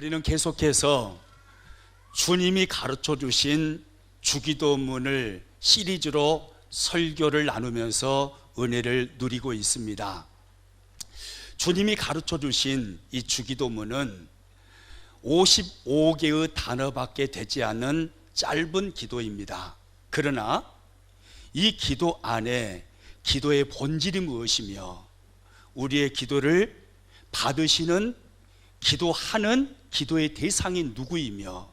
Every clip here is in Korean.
우리는 계속해서 주님이 가르쳐 주신 주기도문을 시리즈로 설교를 나누면서 은혜를 누리고 있습니다. 주님이 가르쳐 주신 이 주기도문은 55개의 단어밖에 되지 않는 짧은 기도입니다. 그러나 이 기도 안에 기도의 본질이 무엇이며 우리의 기도를 받으시는 기도하는 기도의 대상이 누구이며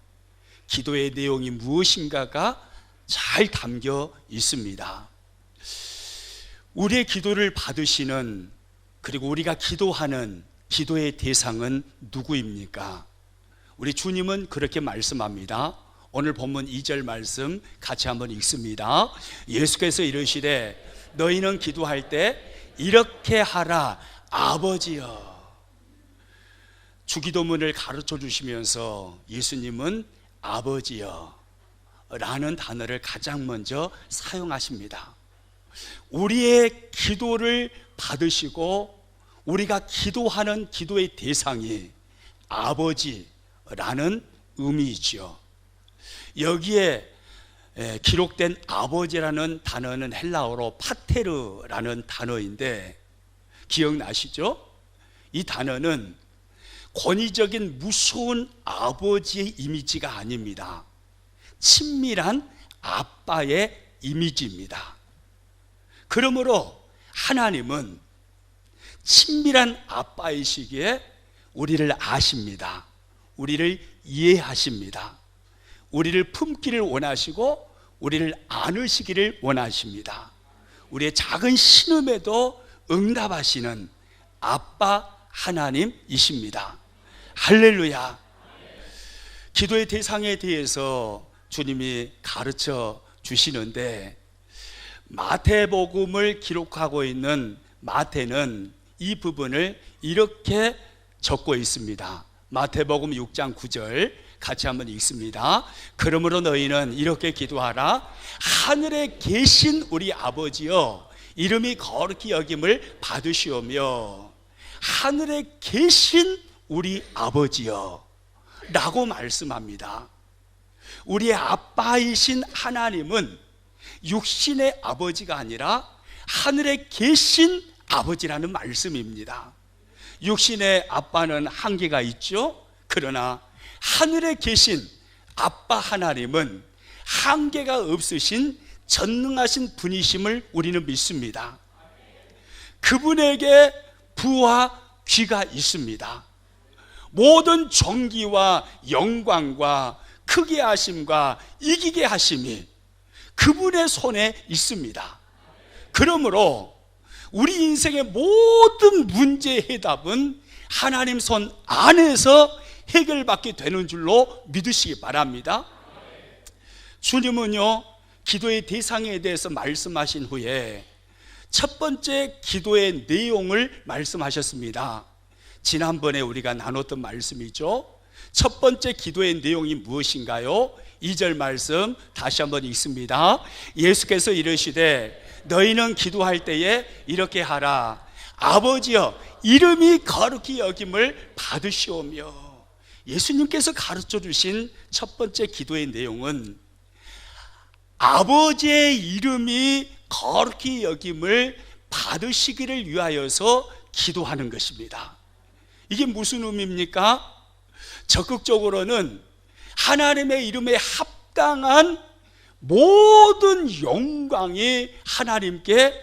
기도의 내용이 무엇인가가 잘 담겨 있습니다. 우리의 기도를 받으시는 그리고 우리가 기도하는 기도의 대상은 누구입니까? 우리 주님은 그렇게 말씀합니다. 오늘 본문 2절 말씀 같이 한번 읽습니다. 예수께서 이르시되 너희는 기도할 때 이렇게 하라 아버지여. 주기도문을 가르쳐 주시면서 예수님은 아버지여 라는 단어를 가장 먼저 사용하십니다. 우리의 기도를 받으시고 우리가 기도하는 기도의 대상이 아버지라는 의미이죠. 여기에 기록된 아버지라는 단어는 헬라어로 파테르라는 단어인데 기억나시죠? 이 단어는 권위적인 무서운 아버지의 이미지가 아닙니다. 친밀한 아빠의 이미지입니다. 그러므로 하나님은 친밀한 아빠이시기에 우리를 아십니다. 우리를 이해하십니다. 우리를 품기를 원하시고 우리를 안으시기를 원하십니다. 우리의 작은 신음에도 응답하시는 아빠 하나님이십니다. 할렐루야. 기도의 대상에 대해서 주님이 가르쳐 주시는데 마태복음을 기록하고 있는 마태는 이 부분을 이렇게 적고 있습니다. 마태복음 6장 9절 같이 한번 읽습니다. 그러므로 너희는 이렇게 기도하라. 하늘에 계신 우리 아버지여 이름이 거룩히 여김을 받으시오며. 하늘에 계신 우리 아버지여 라고 말씀합니다. 우리의 아빠이신 하나님은 육신의 아버지가 아니라 하늘에 계신 아버지라는 말씀입니다. 육신의 아빠는 한계가 있죠. 그러나 하늘에 계신 아빠 하나님은 한계가 없으신 전능하신 분이심을 우리는 믿습니다. 그분에게 부와 귀가 있습니다. 모든 존귀와 영광과 크게 하심과 이기게 하심이 그분의 손에 있습니다. 그러므로 우리 인생의 모든 문제의 해답은 하나님 손 안에서 해결받게 되는 줄로 믿으시기 바랍니다. 주님은요, 기도의 대상에 대해서 말씀하신 후에 첫 번째 기도의 내용을 말씀하셨습니다. 지난번에 우리가 나눴던 말씀이죠. 첫 번째 기도의 내용이 무엇인가요? 2절 말씀 다시 한번 읽습니다. 예수께서 이르시되 너희는 기도할 때에 이렇게 하라. 아버지여 이름이 거룩히 여김을 받으시오며. 예수님께서 가르쳐 주신 첫 번째 기도의 내용은 아버지의 이름이 거룩히 여김을 받으시기를 위하여서 기도하는 것입니다. 이게 무슨 의미입니까? 적극적으로는 하나님의 이름에 합당한 모든 영광이 하나님께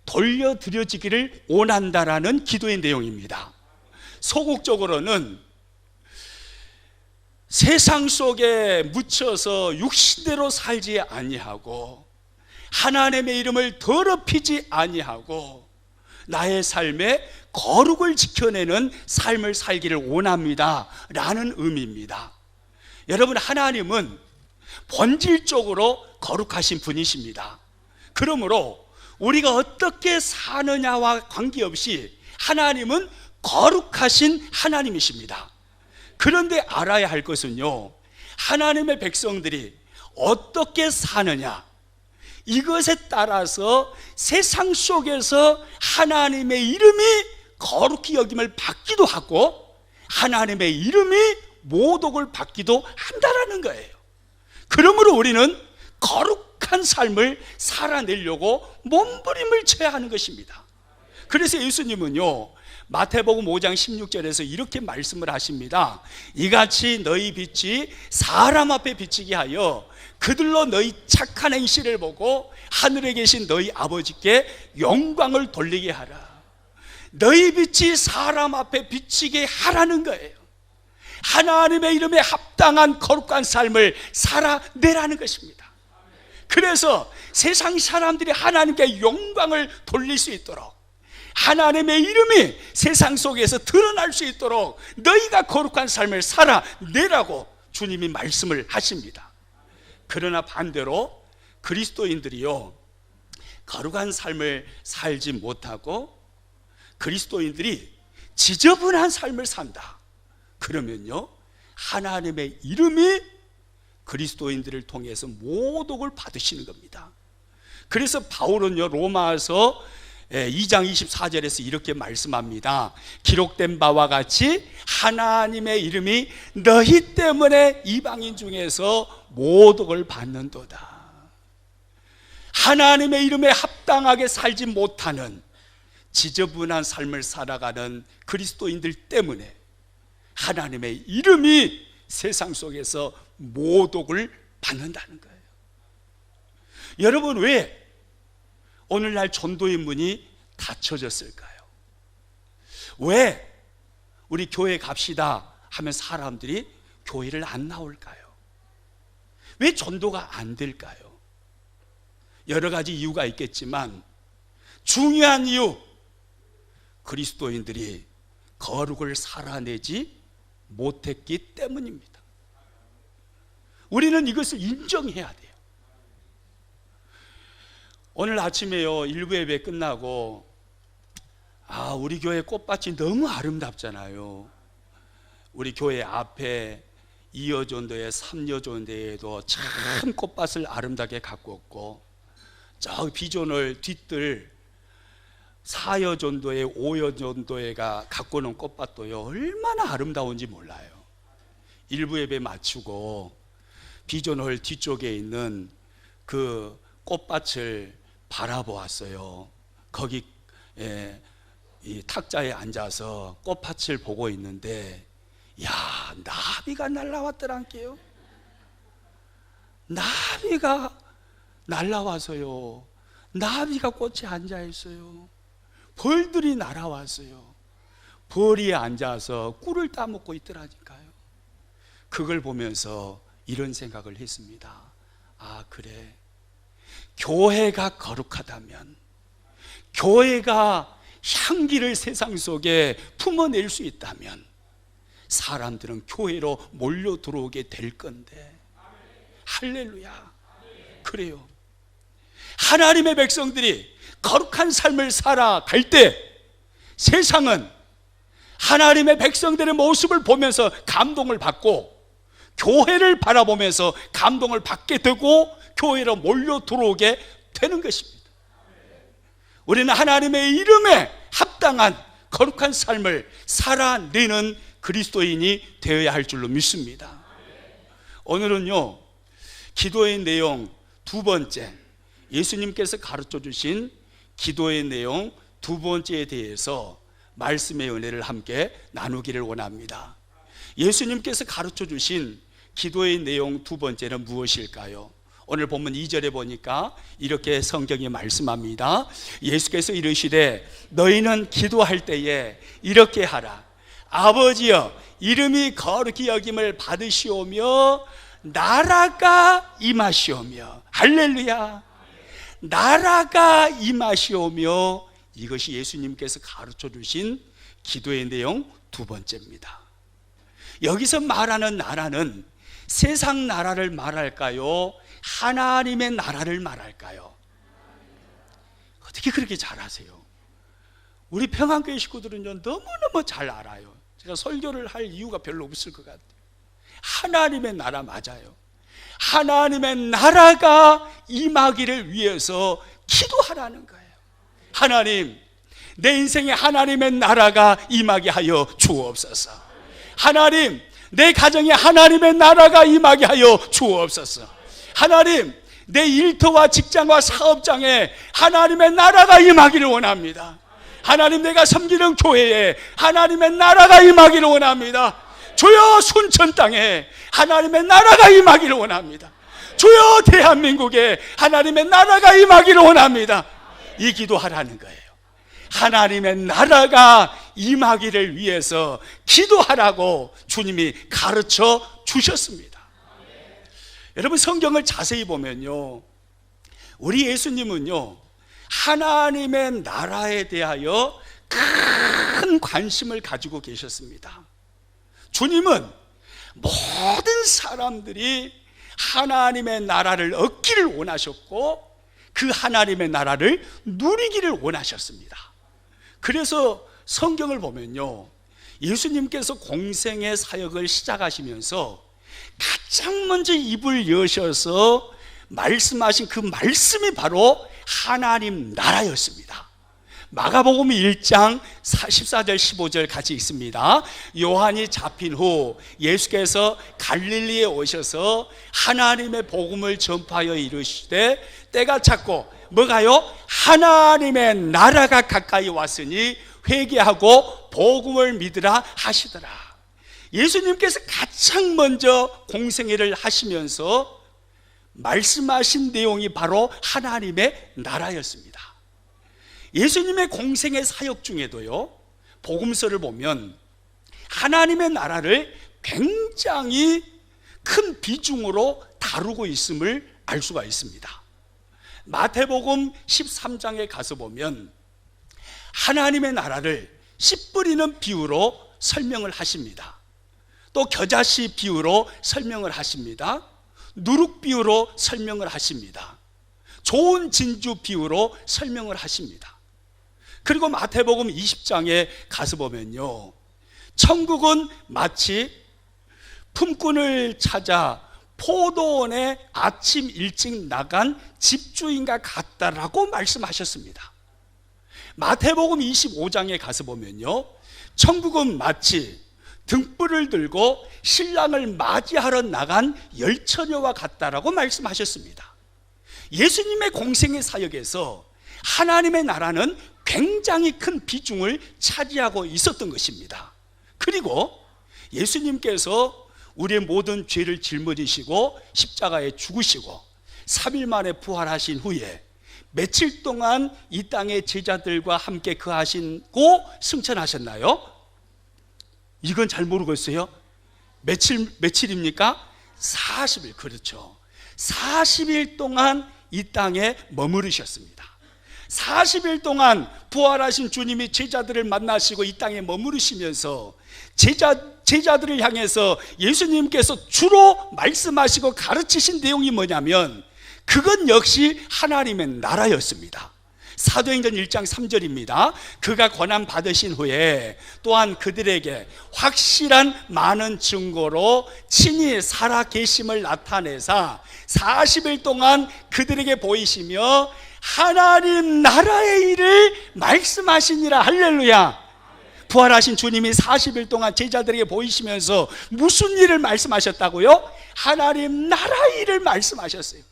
돌려드려지기를 원한다라는 기도의 내용입니다. 소극적으로는 세상 속에 묻혀서 육신대로 살지 아니하고 하나님의 이름을 더럽히지 아니하고 나의 삶에 거룩을 지켜내는 삶을 살기를 원합니다 라는 의미입니다. 여러분, 하나님은 본질적으로 거룩하신 분이십니다. 그러므로 우리가 어떻게 사느냐와 관계없이 하나님은 거룩하신 하나님이십니다. 그런데 알아야 할 것은요, 하나님의 백성들이 어떻게 사느냐, 이것에 따라서 세상 속에서 하나님의 이름이 거룩히 여김을 받기도 하고 하나님의 이름이 모독을 받기도 한다라는 거예요. 그러므로 우리는 거룩한 삶을 살아내려고 몸부림을 쳐야 하는 것입니다. 그래서 예수님은요, 마태복음 5장 16절에서 이렇게 말씀을 하십니다. 이같이 너희 빛이 사람 앞에 비치게 하여 그들로 너희 착한 행실을 보고 하늘에 계신 너희 아버지께 영광을 돌리게 하라. 너희 빛이 사람 앞에 비치게 하라는 거예요. 하나님의 이름에 합당한 거룩한 삶을 살아내라는 것입니다. 그래서 세상 사람들이 하나님께 영광을 돌릴 수 있도록, 하나님의 이름이 세상 속에서 드러날 수 있도록 너희가 거룩한 삶을 살아내라고 주님이 말씀을 하십니다. 그러나 반대로 그리스도인들이요, 거룩한 삶을 살지 못하고 그리스도인들이 지저분한 삶을 산다. 그러면요, 하나님의 이름이 그리스도인들을 통해서 모독을 받으시는 겁니다. 그래서 바울은요, 로마서 2장 24절에서 이렇게 말씀합니다. 기록된 바와 같이 하나님의 이름이 너희 때문에 이방인 중에서 모독을 받는도다. 하나님의 이름에 합당하게 살지 못하는 지저분한 삶을 살아가는 그리스도인들 때문에 하나님의 이름이 세상 속에서 모독을 받는다는 거예요. 여러분, 왜 오늘날 전도의 문이 닫혀졌을까요? 왜 우리 교회 갑시다 하면 사람들이 교회를 안 나올까요? 왜 전도가 안 될까요? 여러 가지 이유가 있겠지만 중요한 이유, 그리스도인들이 거룩을 살아내지 못했기 때문입니다. 우리는 이것을 인정해야 돼요. 오늘 아침에요, 일부 예배 끝나고 우리 교회 꽃밭이 너무 아름답잖아요. 우리 교회 앞에 2여전도에 3여전도에도 참 꽃밭을 아름답게 가꾸었고, 저 비전을 뒤뜰 4여전도에 5여전도에가 가꾸는 꽃밭도요, 얼마나 아름다운지 몰라요. 일부 예배 마치고 비전홀 뒤쪽에 있는 그 꽃밭을 바라보았어요. 거기 이 탁자에 앉아서 꽃밭을 보고 있는데, 야, 나비가 날라왔더란게요. 나비가 날라와서요, 나비가 꽃에 앉아 있어요. 벌들이 날아왔어요. 벌이 앉아서 꿀을 따먹고 있더라니까요. 그걸 보면서 이런 생각을 했습니다. 그래, 교회가 거룩하다면, 교회가 향기를 세상 속에 품어낼 수 있다면 사람들은 교회로 몰려 들어오게 될 건데. 할렐루야. 그래요. 하나님의 백성들이 거룩한 삶을 살아갈 때 세상은 하나님의 백성들의 모습을 보면서 감동을 받고, 교회를 바라보면서 감동을 받게 되고 교회로 몰려 들어오게 되는 것입니다. 우리는 하나님의 이름에 합당한 거룩한 삶을 살아내는 그리스도인이 되어야 할 줄로 믿습니다. 오늘은요, 기도의 내용 두 번째, 예수님께서 가르쳐 주신 기도의 내용 두 번째에 대해서 말씀의 은혜를 함께 나누기를 원합니다. 예수님께서 가르쳐 주신 기도의 내용 두 번째는 무엇일까요? 오늘 본문 2절에 보니까 이렇게 성경이 말씀합니다. 예수께서 이르시되 너희는 기도할 때에 이렇게 하라. 아버지여, 이름이 거룩히 여김을 받으시오며 나라가 임하시오며. 할렐루야. 나라가 임하시오며. 이것이 예수님께서 가르쳐 주신 기도의 내용 두 번째입니다. 여기서 말하는 나라는 세상 나라를 말할까요? 하나님의 나라를 말할까요? 어떻게 그렇게 잘 아세요? 우리 평안교회 식구들은요, 너무너무 잘 알아요. 제가 설교를 할 이유가 별로 없을 것 같아요. 하나님의 나라 맞아요. 하나님의 나라가 임하기를 위해서 기도하라는 거예요. 하나님, 내 인생에 하나님의 나라가 임하게 하여 주옵소서. 하나님, 내 가정에 하나님의 나라가 임하게 하여 주옵소서. 하나님, 내 일터와 직장과 사업장에 하나님의 나라가 임하기를 원합니다. 하나님, 내가 섬기는 교회에 하나님의 나라가 임하기를 원합니다. 주여, 순천 땅에 하나님의 나라가 임하기를 원합니다. 주여, 대한민국에 하나님의 나라가 임하기를 원합니다. 이 기도하라는 거예요. 하나님의 나라가 임하기를 위해서 기도하라고 주님이 가르쳐 주셨습니다. 여러분, 성경을 자세히 보면요, 우리 예수님은요, 하나님의 나라에 대하여 큰 관심을 가지고 계셨습니다. 주님은 모든 사람들이 하나님의 나라를 얻기를 원하셨고 그 하나님의 나라를 누리기를 원하셨습니다. 그래서 성경을 보면요, 예수님께서 공생의 사역을 시작하시면서 가장 먼저 입을 여셔서 말씀하신 그 말씀이 바로 하나님 나라였습니다. 마가복음 1장 14절 15절 같이 있습니다. 요한이 잡힌 후 예수께서 갈릴리에 오셔서 하나님의 복음을 전파하여 이르시되 때가 찼고 뭐가요? 하나님의 나라가 가까이 왔으니 회개하고 복음을 믿으라 하시더라. 예수님께서 가장 먼저 공생애를 하시면서 말씀하신 내용이 바로 하나님의 나라였습니다. 예수님의 공생의 사역 중에도요, 복음서를 보면 하나님의 나라를 굉장히 큰 비중으로 다루고 있음을 알 수가 있습니다. 마태복음 13장에 가서 보면 하나님의 나라를 씨 뿌리는 비유로 설명을 하십니다. 또 겨자씨 비유로 설명을 하십니다. 누룩 비유로 설명을 하십니다. 좋은 진주 비유로 설명을 하십니다. 그리고 마태복음 20장에 가서 보면요, 천국은 마치 품꾼을 찾아 포도원에 아침 일찍 나간 집주인과 같다라고 말씀하셨습니다. 마태복음 25장에 가서 보면요, 천국은 마치 등불을 들고 신랑을 맞이하러 나간 열처녀와 같다라고 말씀하셨습니다. 예수님의 공생의 사역에서 하나님의 나라는 굉장히 큰 비중을 차지하고 있었던 것입니다. 그리고 예수님께서 우리의 모든 죄를 짊어지시고 십자가에 죽으시고 3일 만에 부활하신 후에 며칠 동안 이 땅의 제자들과 함께 거하시고 승천하셨나요? 이건 잘 모르겠어요. 며칠입니까? 40일. 그렇죠. 40일 동안 이 땅에 머무르셨습니다. 40일 동안 부활하신 주님이 제자들을 만나시고 이 땅에 머무르시면서 제자들을 향해서 예수님께서 주로 말씀하시고 가르치신 내용이 뭐냐면 그건 역시 하나님의 나라였습니다. 사도행전 1장 3절입니다. 그가 권한 받으신 후에 또한 그들에게 확실한 많은 증거로 친히 살아 계심을 나타내사 40일 동안 그들에게 보이시며 하나님 나라의 일을 말씀하시니라. 할렐루야. 부활하신 주님이 40일 동안 제자들에게 보이시면서 무슨 일을 말씀하셨다고요? 하나님 나라의 일을 말씀하셨어요.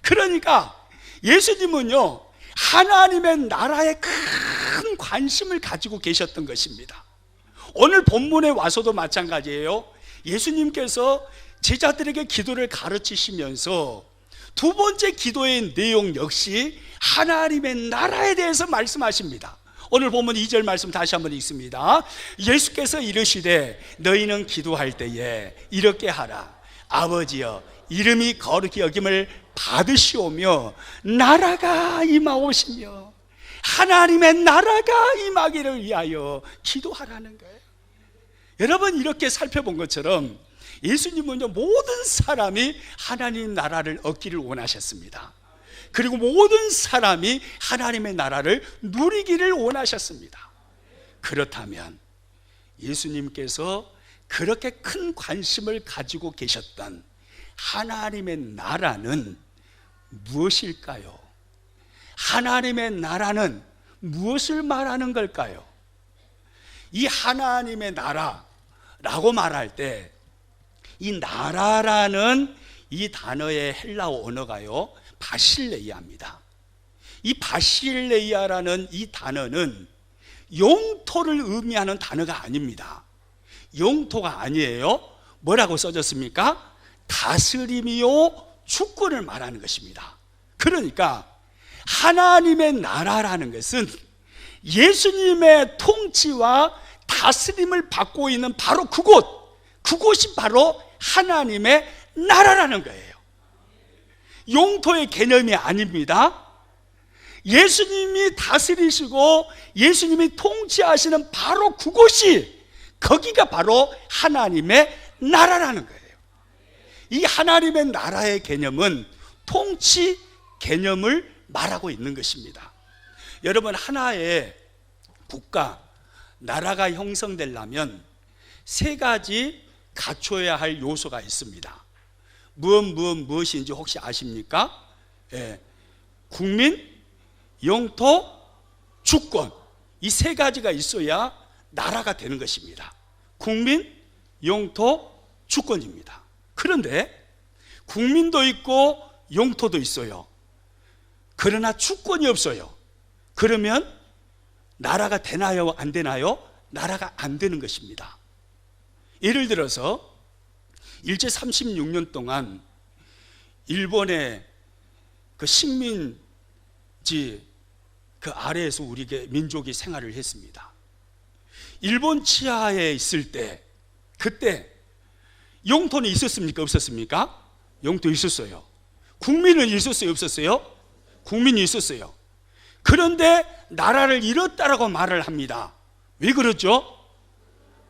그러니까 예수님은요, 하나님의 나라에 큰 관심을 가지고 계셨던 것입니다. 오늘 본문에 와서도 마찬가지예요. 예수님께서 제자들에게 기도를 가르치시면서 두 번째 기도의 내용 역시 하나님의 나라에 대해서 말씀하십니다. 오늘 본문 2절 말씀 다시 한번 읽습니다. 예수께서 이르시되 너희는 기도할 때에 이렇게 하라. 아버지여, 이름이 거룩히 여김을 받으시오며 나라가 임하오시며 하나님의 나라가 임하기를 위하여 기도하라는 거예요. 여러분, 이렇게 살펴본 것처럼 예수님은요, 모든 사람이 하나님 나라를 얻기를 원하셨습니다. 그리고 모든 사람이 하나님의 나라를 누리기를 원하셨습니다. 그렇다면 예수님께서 그렇게 큰 관심을 가지고 계셨던 하나님의 나라는 무엇일까요? 하나님의 나라는 무엇을 말하는 걸까요? 이 하나님의 나라라고 말할 때 이 나라라는 이 단어의 헬라어 언어가요, 바실레이아입니다. 이 바실레이아라는 이 단어는 영토를 의미하는 단어가 아닙니다. 영토가 아니에요. 뭐라고 써졌습니까? 다스림이요, 주권을 말하는 것입니다. 그러니까 하나님의 나라라는 것은 예수님의 통치와 다스림을 받고 있는 바로 그곳이 바로 하나님의 나라라는 거예요. 영토의 개념이 아닙니다. 예수님이 다스리시고 예수님이 통치하시는 바로 거기가 바로 하나님의 나라라는 거예요. 이 하나님의 나라의 개념은 통치 개념을 말하고 있는 것입니다. 여러분, 하나의 국가, 나라가 형성되려면 세 가지 갖춰야 할 요소가 있습니다. 무엇인지 혹시 아십니까? 국민, 영토, 주권, 이 세 가지가 있어야 나라가 되는 것입니다. 국민, 영토, 주권입니다. 그런데 국민도 있고 영토도 있어요. 그러나 주권이 없어요. 그러면 나라가 되나요? 안 되나요? 나라가 안 되는 것입니다. 예를 들어서 일제 36년 동안 일본의 그 식민지 그 아래에서 우리 민족이 생활을 했습니다. 일본 치하에 있을 때, 그때 영토는 있었습니까? 없었습니까? 영토 있었어요. 국민은 있었어요? 없었어요? 국민이 있었어요. 그런데 나라를 잃었다라고 말을 합니다. 왜 그렇죠?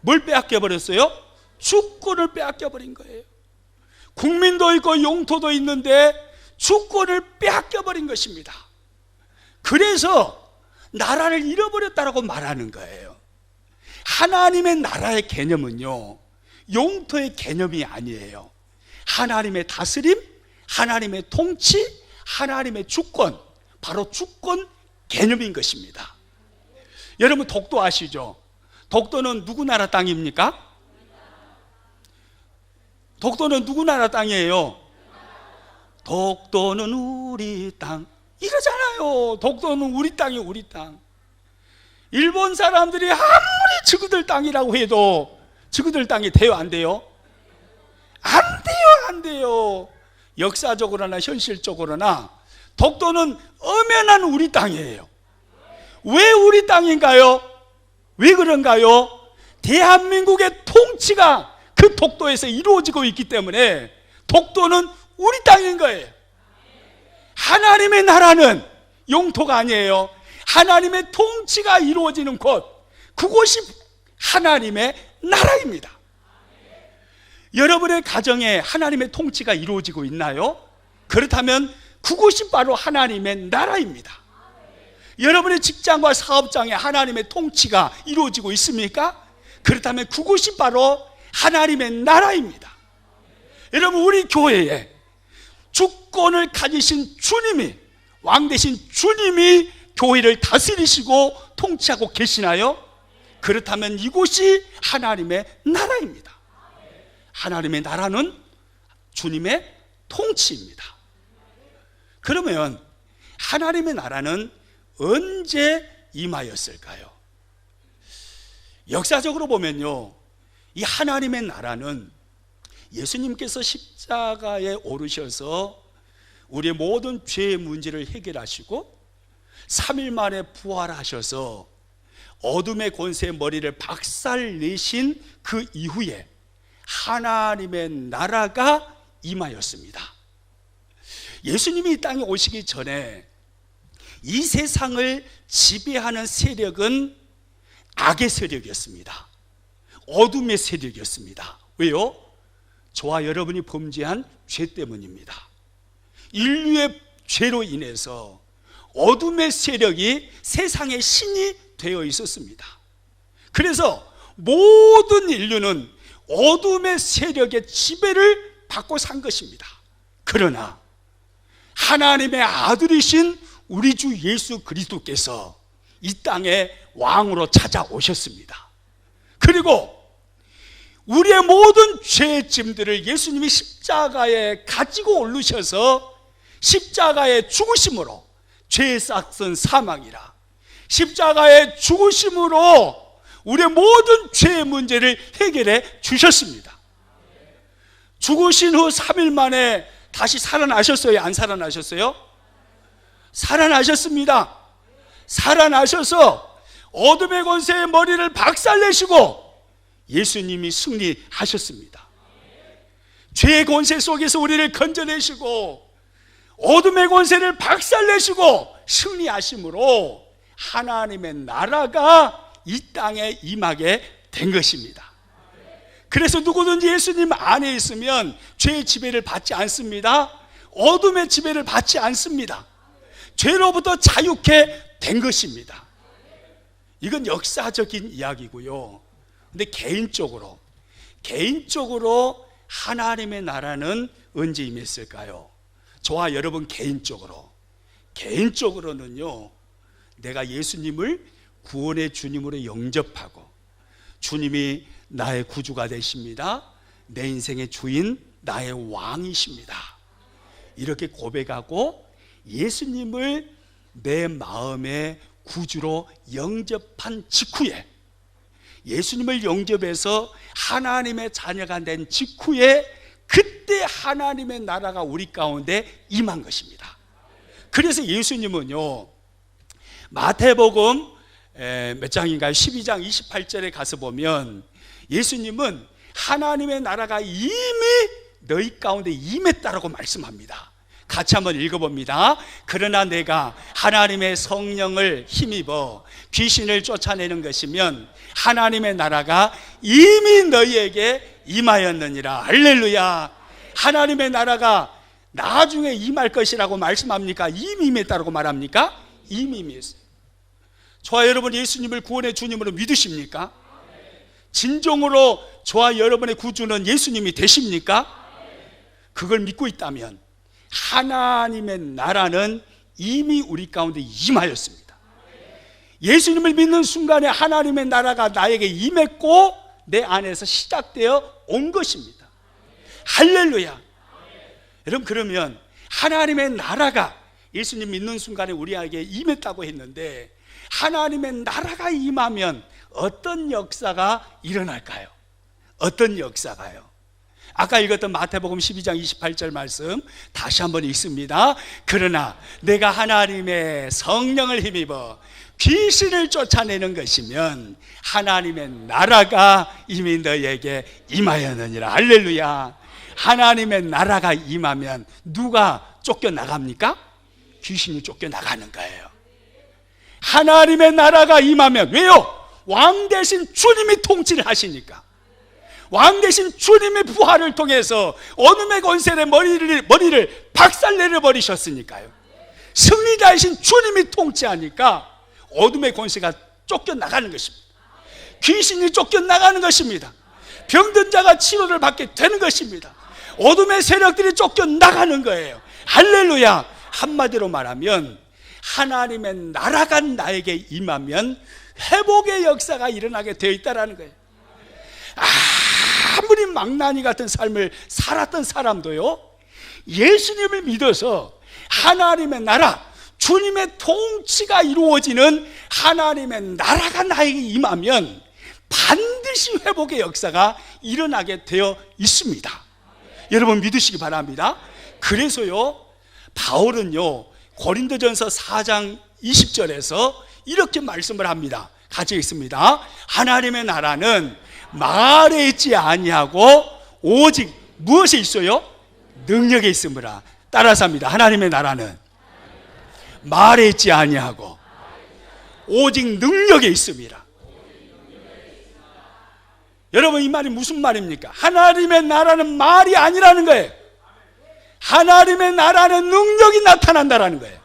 뭘 빼앗겨 버렸어요? 주권을 빼앗겨 버린 거예요. 국민도 있고 영토도 있는데 주권을 빼앗겨 버린 것입니다. 그래서 나라를 잃어버렸다라고 말하는 거예요. 하나님의 나라의 개념은요, 영토의 개념이 아니에요. 하나님의 다스림, 하나님의 통치, 하나님의 주권, 바로 주권 개념인 것입니다. 여러분, 독도 아시죠? 독도는 누구 나라 땅입니까? 독도는 누구 나라 땅이에요? 독도는 우리 땅 이러잖아요. 독도는 우리 땅이에요. 우리 땅. 일본 사람들이 아무리 저그들 땅이라고 해도 저그들 땅이 돼요? 안 돼요? 안 돼요. 안 돼요. 역사적으로나 현실적으로나 독도는 엄연한 우리 땅이에요. 왜 우리 땅인가요? 왜 그런가요? 대한민국의 통치가 그 독도에서 이루어지고 있기 때문에 독도는 우리 땅인 거예요. 하나님의 나라는 영토가 아니에요. 하나님의 통치가 이루어지는 그곳이 하나님의 나라입니다. 여러분의 가정에 하나님의 통치가 이루어지고 있나요? 그렇다면 그곳이 바로 하나님의 나라입니다. 여러분의 직장과 사업장에 하나님의 통치가 이루어지고 있습니까? 그렇다면 그곳이 바로 하나님의 나라입니다. 여러분, 우리 교회에 주권을 가지신 주님이, 왕 되신 주님이 교회를 다스리시고 통치하고 계시나요? 그렇다면 이곳이 하나님의 나라입니다. 하나님의 나라는 주님의 통치입니다. 그러면 하나님의 나라는 언제 임하였을까요? 역사적으로 보면요, 이 하나님의 나라는 예수님께서 십자가에 오르셔서 우리의 모든 죄의 문제를 해결하시고 3일 만에 부활하셔서 어둠의 권세의 머리를 박살내신 그 이후에 하나님의 나라가 임하였습니다. 예수님이 이 땅에 오시기 전에 이 세상을 지배하는 세력은 악의 세력이었습니다. 어둠의 세력이었습니다. 왜요? 저와 여러분이 범죄한 죄 때문입니다. 인류의 죄로 인해서 어둠의 세력이 세상의 신이 되어 있었습니다. 그래서 모든 인류는 어둠의 세력의 지배를 받고 산 것입니다. 그러나 하나님의 아들이신 우리 주 예수 그리스도께서 이 땅에 왕으로 찾아오셨습니다. 그리고 우리의 모든 죄의 짐들을 예수님이 십자가에 가지고 오르셔서 십자가의 죽으심으로 죄의 싹은 사망이라, 십자가의 죽으심으로 우리의 모든 죄의 문제를 해결해 주셨습니다. 죽으신 후 3일 만에 다시 살아나셨어요? 안 살아나셨어요? 살아나셨습니다. 살아나셔서 어둠의 권세의 머리를 박살내시고 예수님이 승리하셨습니다. 죄의 권세 속에서 우리를 건져내시고 어둠의 권세를 박살내시고 승리하심으로 하나님의 나라가 이 땅에 임하게 된 것입니다. 그래서 누구든지 예수님 안에 있으면 죄의 지배를 받지 않습니다. 어둠의 지배를 받지 않습니다. 죄로부터 자유케 된 것입니다. 이건 역사적인 이야기고요. 근데 개인적으로 하나님의 나라는 언제 임했을까요? 저와 여러분 개인적으로는요, 내가 예수님을 구원의 주님으로 영접하고 주님이 나의 구주가 되십니다, 내 인생의 주인, 나의 왕이십니다, 이렇게 고백하고 예수님을 내 마음의 구주로 영접한 직후에, 예수님을 영접해서 하나님의 자녀가 된 직후에, 그때 하나님의 나라가 우리 가운데 임한 것입니다. 그래서 예수님은요, 마태복음 몇 장인가요? 12장 28절에 가서 보면 예수님은 하나님의 나라가 이미 너희 가운데 임했다라고 말씀합니다. 같이 한번 읽어봅니다. 그러나 내가 하나님의 성령을 힘입어 귀신을 쫓아내는 것이면 하나님의 나라가 이미 너희에게 임하였느니라. 할렐루야. 하나님의 나라가 나중에 임할 것이라고 말씀합니까? 이미 임했다고 말합니까? 이미 임했어요. 저와 여러분 예수님을 구원의 주님으로 믿으십니까? 진정으로 저와 여러분의 구주는 예수님이 되십니까? 그걸 믿고 있다면 하나님의 나라는 이미 우리 가운데 임하였습니다. 예수님을 믿는 순간에 하나님의 나라가 나에게 임했고 내 안에서 시작되어 온 것입니다. 할렐루야. 여러분, 그러면 하나님의 나라가 예수님 믿는 순간에 우리에게 임했다고 했는데, 하나님의 나라가 임하면 어떤 역사가 일어날까요? 어떤 역사가요? 아까 읽었던 마태복음 12장 28절 말씀 다시 한번 읽습니다. 그러나 내가 하나님의 성령을 힘입어 귀신을 쫓아내는 것이면 하나님의 나라가 이미 너희에게 임하였느니라. 할렐루야. 하나님의 나라가 임하면 누가 쫓겨나갑니까? 귀신이 쫓겨나가는 거예요. 하나님의 나라가 임하면, 왜요? 왕 대신 주님이 통치를 하시니까. 왕 대신 주님의 부활을 통해서 어둠의 권세의 머리를 박살내려 버리셨으니까요. 승리자이신 주님이 통치하니까 어둠의 권세가 쫓겨나가는 것입니다. 귀신이 쫓겨나가는 것입니다. 병든 자가 치료를 받게 되는 것입니다. 어둠의 세력들이 쫓겨나가는 거예요. 할렐루야. 한마디로 말하면 하나님의 나라가 나에게 임하면 회복의 역사가 일어나게 되어 있다는 거예요. 아무리 망나니 같은 삶을 살았던 사람도요, 예수님을 믿어서 하나님의 나라, 주님의 통치가 이루어지는 하나님의 나라가 나에게 임하면 반드시 회복의 역사가 일어나게 되어 있습니다. 여러분 믿으시기 바랍니다. 그래서요, 바울은요, 고린도전서 4장 20절에서 이렇게 말씀을 합니다. 같이 읽습니다. 하나님의 나라는 말에 있지 아니하고 오직 무엇에 있어요? 능력에 있음이라. 따라서 합니다. 하나님의 나라는 말에 있지 아니하고 오직 능력에 있음이라. 여러분, 이 말이 무슨 말입니까? 하나님의 나라는 말이 아니라는 거예요. 하나님의 나라는 능력이 나타난다라는 거예요.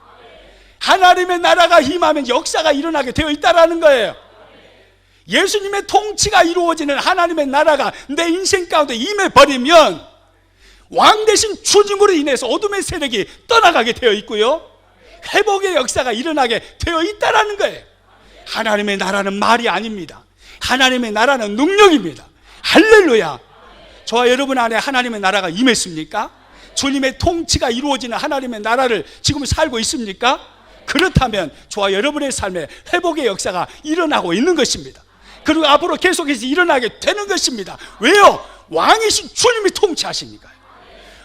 하나님의 나라가 임하면 역사가 일어나게 되어 있다라는 거예요. 예수님의 통치가 이루어지는 하나님의 나라가 내 인생 가운데 임해버리면 왕 대신 주님으로 인해서 어둠의 세력이 떠나가게 되어 있고요, 회복의 역사가 일어나게 되어 있다라는 거예요. 하나님의 나라는 말이 아닙니다. 하나님의 나라는 능력입니다. 할렐루야. 저와 여러분 안에 하나님의 나라가 임했습니까? 주님의 통치가 이루어지는 하나님의 나라를 지금 살고 있습니까? 그렇다면 저와 여러분의 삶에 회복의 역사가 일어나고 있는 것입니다. 그리고 앞으로 계속해서 일어나게 되는 것입니다. 왜요? 왕이신 주님이 통치하시니까요.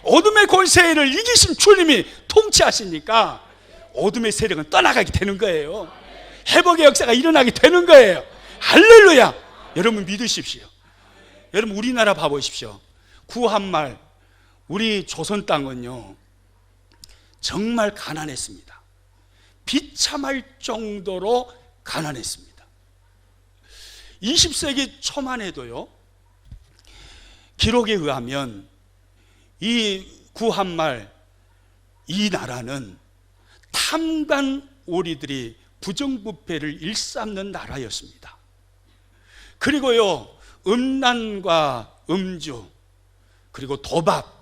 어둠의 권세를 이기신 주님이 통치하시니까 어둠의 세력은 떠나가게 되는 거예요. 회복의 역사가 일어나게 되는 거예요. 할렐루야. 여러분 믿으십시오. 여러분 우리나라 봐보십시오. 구한말 우리 조선 땅은요 정말 가난했습니다. 비참할 정도로 가난했습니다. 20세기 초만 해도요 기록에 의하면 이 구한말 이 나라는 탐관 오리들이 부정부패를 일삼는 나라였습니다. 그리고요 음란과 음주 그리고 도박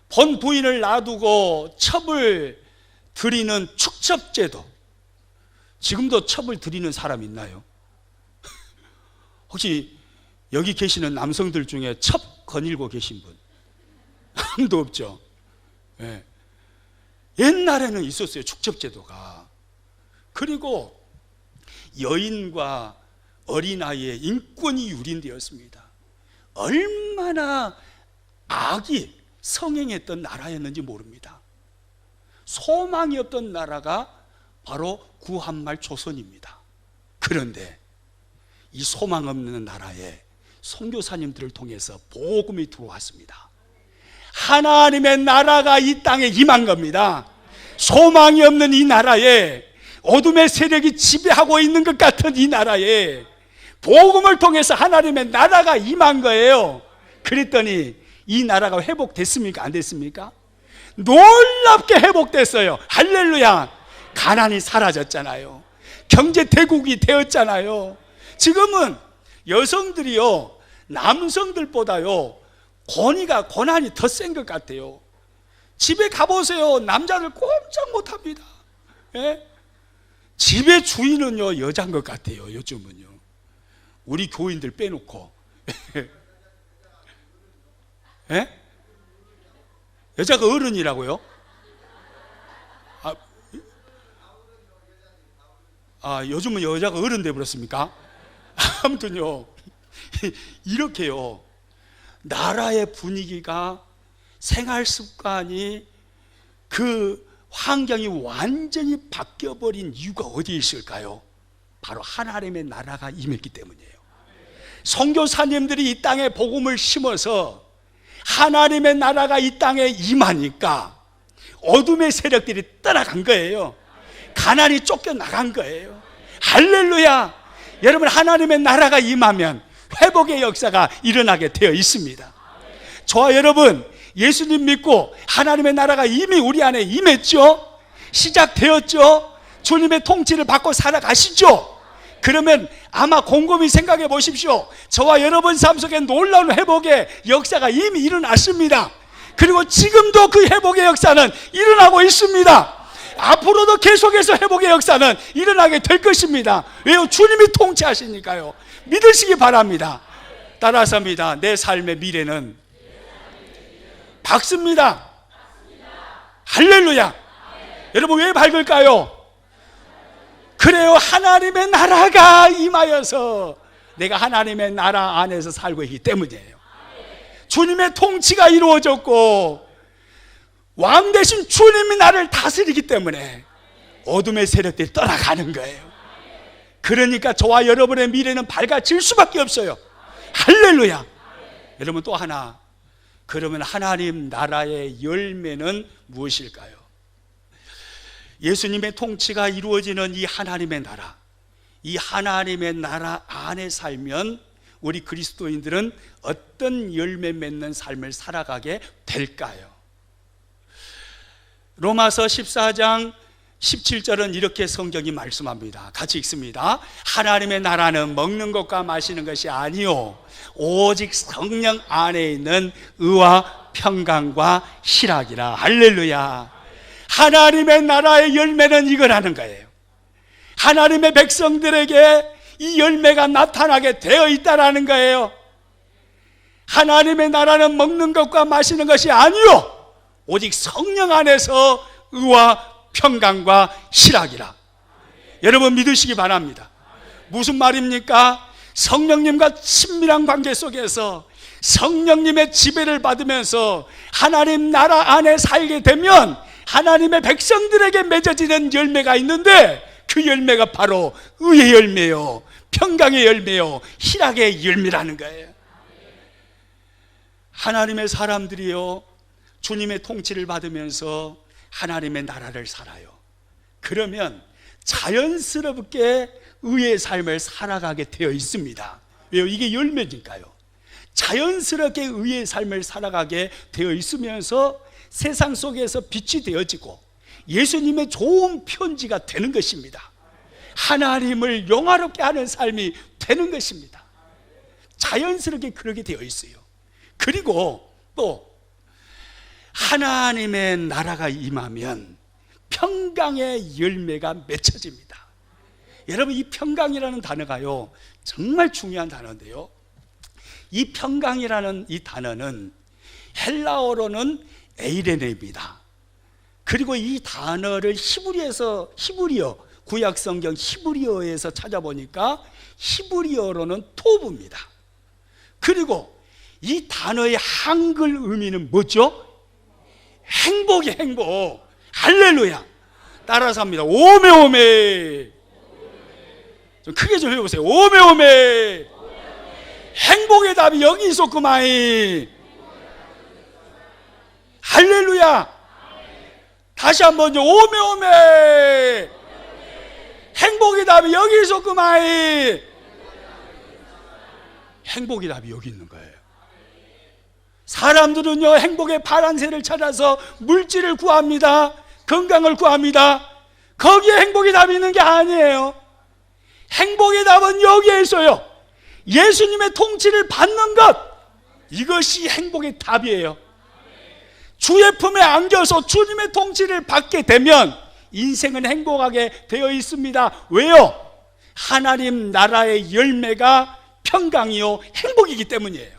본 부인을 놔두고 첩을 드리는 축첩제도, 지금도 첩을 드리는 사람 있나요? 혹시 여기 계시는 남성들 중에 첩 거닐고 계신 분? 아무도 없죠. 네. 옛날에는 있었어요, 축첩제도가. 그리고 여인과 어린아이의 인권이 유린되었습니다. 얼마나 악이 성행했던 나라였는지 모릅니다. 소망이 없던 나라가 바로 구한말 조선입니다. 그런데 이 소망 없는 나라에 선교사님들을 통해서 복음이 들어왔습니다. 하나님의 나라가 이 땅에 임한 겁니다. 소망이 없는 이 나라에, 어둠의 세력이 지배하고 있는 것 같은 이 나라에 복음을 통해서 하나님의 나라가 임한 거예요. 그랬더니 이 나라가 회복됐습니까? 안 됐습니까? 놀랍게 회복됐어요. 할렐루야. 가난이 사라졌잖아요. 경제 대국이 되었잖아요. 지금은 여성들이요 남성들보다요 고난이 더 센 것 같아요. 집에 가보세요. 남자들 꼼짝 못합니다. 예? 집의 주인은요 여자인 것 같아요. 요즘은요 우리 교인들 빼놓고. 예? 여자가 어른이라고요? 요즘은 여자가 어른 돼버렸습니까? 아무튼요 이렇게요 나라의 분위기가, 생활 습관이, 그 환경이 완전히 바뀌어버린 이유가 어디에 있을까요? 바로 하나님의 나라가 임했기 때문이에요. 선교사님들이 이 땅에 복음을 심어서 하나님의 나라가 이 땅에 임하니까 어둠의 세력들이 떠나간 거예요. 가난이 쫓겨나간 거예요. 할렐루야. 여러분 하나님의 나라가 임하면 회복의 역사가 일어나게 되어 있습니다. 저와 여러분 예수님 믿고 하나님의 나라가 이미 우리 안에 임했죠. 시작되었죠. 주님의 통치를 받고 살아가시죠. 그러면 아마 곰곰이 생각해 보십시오. 저와 여러분 삶 속에 놀라운 회복의 역사가 이미 일어났습니다. 그리고 지금도 그 회복의 역사는 일어나고 있습니다. 앞으로도 계속해서 회복의 역사는 일어나게 될 것입니다. 왜요? 주님이 통치하시니까요. 믿으시기 바랍니다. 따라서 합니다. 내 삶의 미래는 밝습니다. 할렐루야. 여러분 왜 밝을까요? 그래요. 하나님의 나라가 임하여서 내가 하나님의 나라 안에서 살고 있기 때문이에요. 주님의 통치가 이루어졌고 왕 대신 주님이 나를 다스리기 때문에 어둠의 세력들이 떠나가는 거예요. 그러니까 저와 여러분의 미래는 밝아질 수밖에 없어요. 할렐루야. 여러분 또 하나, 그러면 하나님 나라의 열매는 무엇일까요? 예수님의 통치가 이루어지는 이 하나님의 나라, 이 하나님의 나라 안에 살면 우리 그리스도인들은 어떤 열매 맺는 삶을 살아가게 될까요? 로마서 14장 17절은 이렇게 성경이 말씀합니다. 같이 읽습니다. 하나님의 나라는 먹는 것과 마시는 것이 아니요 오직 성령 안에 있는 의와 평강과 희락이라. 할렐루야. 하나님의 나라의 열매는 이거라는 거예요. 하나님의 백성들에게 이 열매가 나타나게 되어 있다라는 거예요. 하나님의 나라는 먹는 것과 마시는 것이 아니요 오직 성령 안에서 의와 평강과 희락이라. 여러분 믿으시기 바랍니다. 무슨 말입니까? 성령님과 친밀한 관계 속에서 성령님의 지배를 받으면서 하나님 나라 안에 살게 되면 하나님의 백성들에게 맺어지는 열매가 있는데 그 열매가 바로 의의 열매요, 평강의 열매요, 희락의 열매라는 거예요. 하나님의 사람들이요 주님의 통치를 받으면서 하나님의 나라를 살아요. 그러면 자연스럽게 의의 삶을 살아가게 되어 있습니다. 왜요? 이게 열매니까요. 자연스럽게 의의 삶을 살아가게 되어 있으면서 세상 속에서 빛이 되어지고 예수님의 좋은 편지가 되는 것입니다. 하나님을 영화롭게 하는 삶이 되는 것입니다. 자연스럽게 그렇게 되어 있어요. 그리고 또 하나님의 나라가 임하면 평강의 열매가 맺혀집니다. 여러분 이 평강이라는 단어가요 정말 중요한 단어인데요, 이 평강이라는 이 단어는 헬라어로는 에이레네입니다. 그리고 이 단어를 히브리어 구약성경 히브리어에서 찾아보니까 히브리어로는 토브입니다. 그리고 이 단어의 한글 의미는 뭐죠? 행복이 행복. 할렐루야. 따라서 합니다. 오메오메. 좀 크게 좀 해보세요. 오메오메. 행복의 답이 여기 있었구만. 할렐루야. 다시 한번요. 오메오메. 행복의 답이 여기 있었구만. 행복의 답이 여기 있는 거예요. 사람들은요 행복의 파란새를 찾아서 물질을 구합니다. 건강을 구합니다. 거기에 행복의 답이 있는 게 아니에요. 행복의 답은 여기에 있어요. 예수님의 통치를 받는 것, 이것이 행복의 답이에요. 주의 품에 안겨서 주님의 통치를 받게 되면 인생은 행복하게 되어 있습니다. 왜요? 하나님 나라의 열매가 평강이요 행복이기 때문이에요.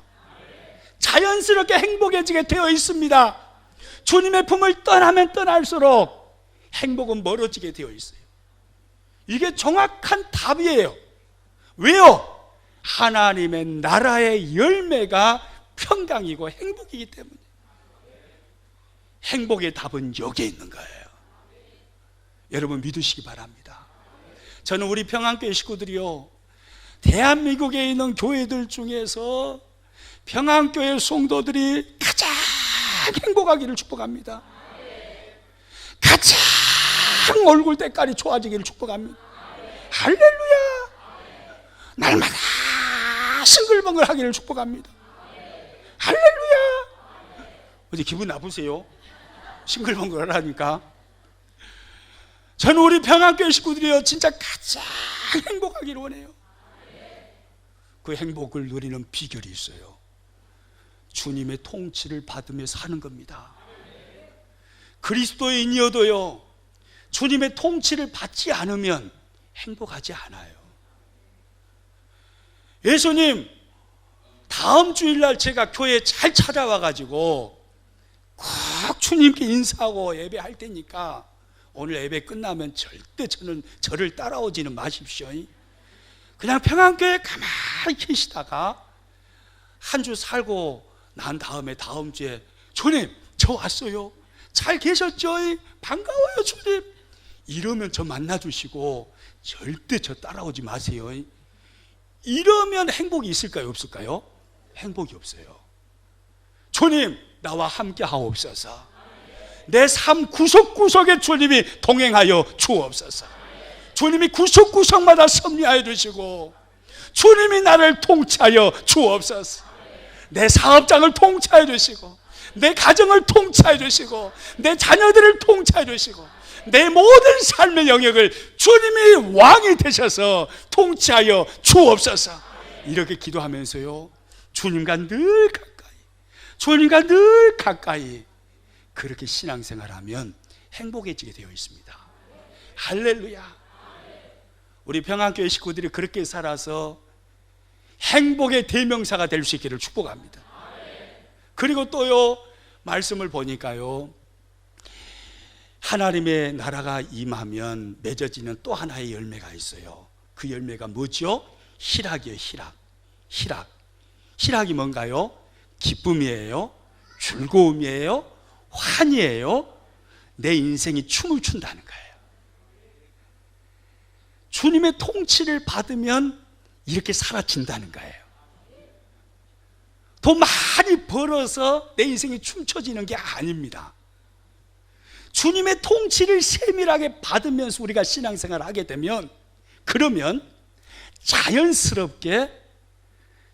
자연스럽게 행복해지게 되어 있습니다. 주님의 품을 떠나면 떠날수록 행복은 멀어지게 되어 있어요. 이게 정확한 답이에요. 왜요? 하나님의 나라의 열매가 평강이고 행복이기 때문에. 행복의 답은 여기에 있는 거예요. 여러분 믿으시기 바랍니다. 저는 우리 평안교회 식구들이요 대한민국에 있는 교회들 중에서 평안교회 성도들이 가장 행복하기를 축복합니다. 가장 얼굴 때깔이 좋아지기를 축복합니다. 할렐루야. 날마다 싱글벙글 하기를 축복합니다. 할렐루야. 어디 기분 나쁘세요? 싱글벙글 하라니까. 저는 우리 평안교회 식구들이요 진짜 가장 행복하기를 원해요. 그 행복을 누리는 비결이 있어요. 주님의 통치를 받으며 사는 겁니다. 그리스도인이어도요 주님의 통치를 받지 않으면 행복하지 않아요. 예수님 다음 주일날 제가 교회에 잘 찾아와 가지고 꼭 주님께 인사하고 예배할 테니까 오늘 예배 끝나면 절대 저를 따라오지는 마십시오. 그냥 평안교회에 가만히 계시다가 한 주 살고 난 다음에 다음 주에 주님 저 왔어요. 잘 계셨죠? 반가워요 주님. 이러면 저 만나주시고 절대 저 따라오지 마세요. 이러면 행복이 있을까요 없을까요? 행복이 없어요. 주님 나와 함께 하옵소서. 내 삶 구석구석에 주님이 동행하여 주옵소서. 주님이 구석구석마다 섭리하여 주시고 주님이 나를 통치하여 주옵소서. 내 사업장을 통치하여 주시고 내 가정을 통치하여 주시고 내 자녀들을 통치하여 주시고 내 모든 삶의 영역을 주님이 왕이 되셔서 통치하여 주옵소서. 이렇게 기도하면서요 주님과 늘 가까이 그렇게 신앙생활하면 행복해지게 되어 있습니다. 할렐루야. 우리 평안교회 식구들이 그렇게 살아서 행복의 대명사가 될 수 있기를 축복합니다. 그리고 또요, 말씀을 보니까요, 하나님의 나라가 임하면 맺어지는 또 하나의 열매가 있어요. 그 열매가 뭐죠? 희락이에요. 희락이 뭔가요? 기쁨이에요? 즐거움이에요? 환희예요? 내 인생이 춤을 춘다는 거예요. 주님의 통치를 받으면 이렇게 사라진다는 거예요. 돈 많이 벌어서 내 인생이 춤춰지는 게 아닙니다. 주님의 통치를 세밀하게 받으면서 우리가 신앙생활을 하게 되면, 그러면 자연스럽게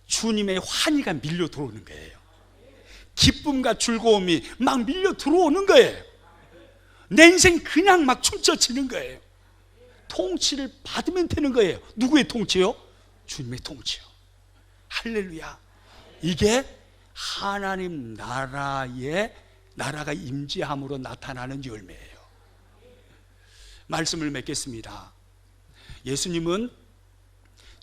주님의 환희가 밀려 들어오는 거예요. 기쁨과 즐거움이 막 밀려 들어오는 거예요. 내 인생 그냥 막 춤춰지는 거예요. 통치를 받으면 되는 거예요. 누구의 통치요? 주님의 통치요. 할렐루야. 이게 하나님 나라가 임재함으로 나타나는 열매예요. 말씀을 맺겠습니다. 예수님은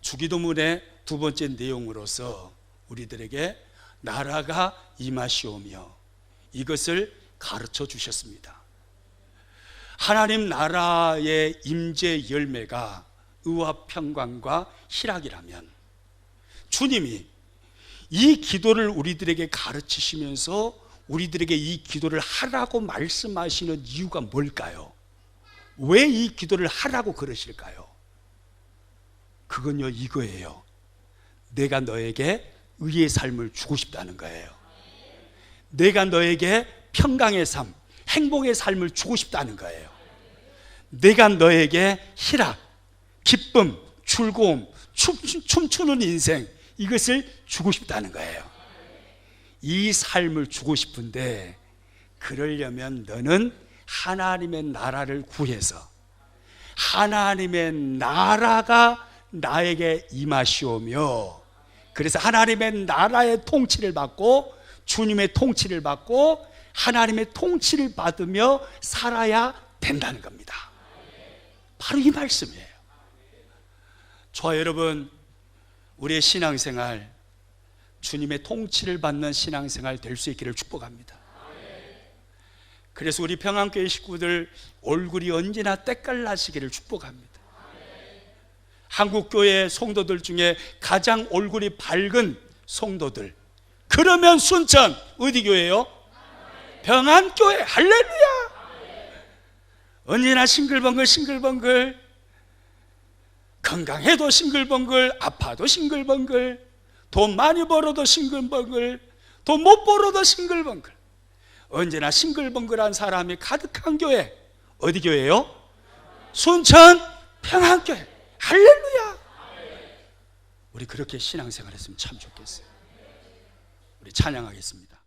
주기도문의 두 번째 내용으로서 우리들에게 나라가 임하시오며 이것을 가르쳐 주셨습니다. 하나님 나라의 임재 열매가 의와 평강과 희락이라면, 주님이 이 기도를 우리들에게 가르치시면서 우리들에게 이 기도를 하라고 말씀하시는 이유가 뭘까요? 왜 이 기도를 하라고 그러실까요? 그건요, 이거예요. 내가 너에게 의의 삶을 주고 싶다는 거예요. 내가 너에게 평강의 삶, 행복의 삶을 주고 싶다는 거예요. 내가 너에게 희락, 기쁨, 즐거움, 춤추는 인생, 이것을 주고 싶다는 거예요. 이 삶을 주고 싶은데, 그러려면 너는 하나님의 나라를 구해서 하나님의 나라가 나에게 임하시오며, 그래서 하나님의 나라의 통치를 받고 주님의 통치를 받고 하나님의 통치를 받으며 살아야 된다는 겁니다. 바로 이 말씀이에요. 저와 여러분, 우리의 신앙생활, 주님의 통치를 받는 신앙생활 될 수 있기를 축복합니다. 그래서 우리 평안교회 식구들 얼굴이 언제나 때깔나시기를 축복합니다. 한국교회 성도들 중에 가장 얼굴이 밝은 성도들, 그러면 순천 어디 교회요? 평안교회. 할렐루야. 언제나 싱글벙글, 건강해도 싱글벙글, 아파도 싱글벙글, 돈 많이 벌어도 싱글벙글, 돈 못 벌어도 싱글벙글, 언제나 싱글벙글한 사람이 가득한 교회, 어디 교회요? 순천 평안교회. 할렐루야. 우리 그렇게 신앙생활 했으면 참 좋겠어요. 우리 찬양하겠습니다.